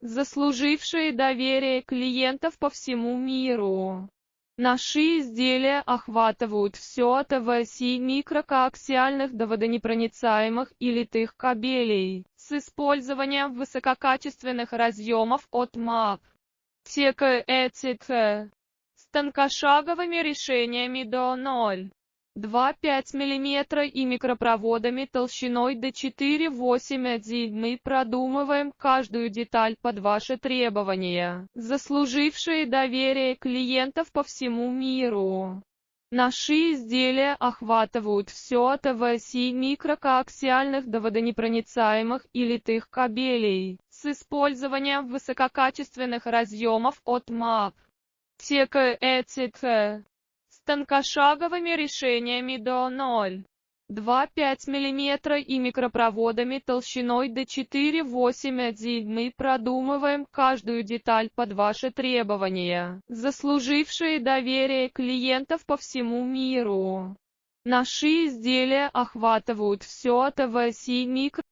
заслужившие доверие клиентов по всему миру. Наши изделия охватывают все от АВС микрокоаксиальных до водонепроницаемых и литых кабелей, с использованием высококачественных разъемов от МАП, ТК, с тонкошаговыми решениями до 0,25 мм и микропроводами толщиной до 4,8 Мы продумываем каждую деталь под ваши требования, заслужившие доверие клиентов по всему миру. Наши изделия охватывают все от АВС микрокоаксиальных до водонепроницаемых и литых кабелей, с использованием высококачественных разъемов от МАП, ТК, с тонкошаговыми решениями до 0,25 мм и микропроводами толщиной до 4,8 Мы продумываем каждую деталь под ваши требования, заслужившие доверие клиентов по всему миру. Наши изделия охватывают все от АВС микро